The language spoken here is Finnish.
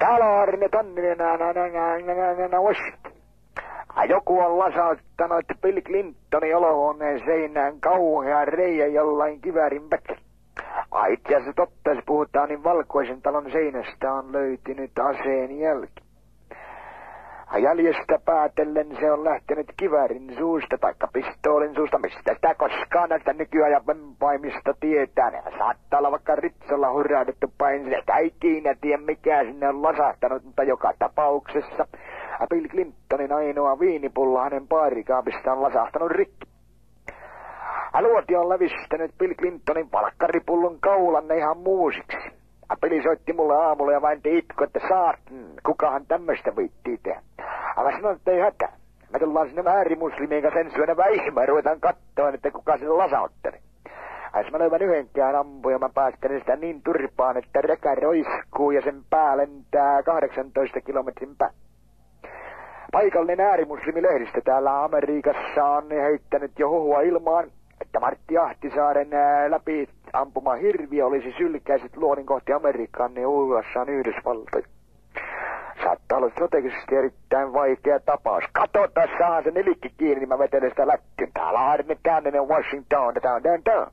Täällä Tonninen, Washington. Joku on lasauttanut Bill Clintonin olohuoneen seinään kauhean reijän jollain kiväärin väki. Itse asiassa totta, jos puhutaan, niin valkoisen talon seinästä on löytynyt aseen jälki. Jäljestä päätellen se on lähtenyt kiväärin suusta taikka pistoolin suusta, mistä sitä koskaan näistä nykyajan vempaimista tietää. Ne saattaa olla vaikka Ritsolla hurraudettu päin, sitä ei ikinä tiedä mikä sinne on lasahtanut, mutta joka tapauksessa Bill Clintonin ainoa viinipulla hänen baarikaapista on lasahtanut rikki. Luoti on lävistänyt Bill Clintonin valkkaripullon kaulanne ihan muusiksi. Bill soitti mulle aamulla ja vain itku, että kukahan tämmöistä viittii tehdä. Mä sanoin, että ei hätä. Me tullaan sinne äärimuslimien kanssa ensi yönä väihmään ja ruvetaan kattoon, että kuka sen lasautteli. Jos mä löydän yhdenkään ampu ja mä päästän sitä niin turpaan, että rekä roiskuu ja sen pää lentää 18 kilometrin pää. Paikallinen äärimuslimilehdistö täällä Amerikassa on heittänyt jo huhua ilmaan, että Martti Ahtisaaren läpi ampuma hirviö olisi sylkäiset luodin kohti Amerikan ja USA:n Yhdysvaltoja. Saattaa olla strategisesti erittäin vaikea tapaus. Kato, tässä on se nelikki kiinni, niin mä vetelen sitä läkkyn. Täällä on Tonninen, Washington, down.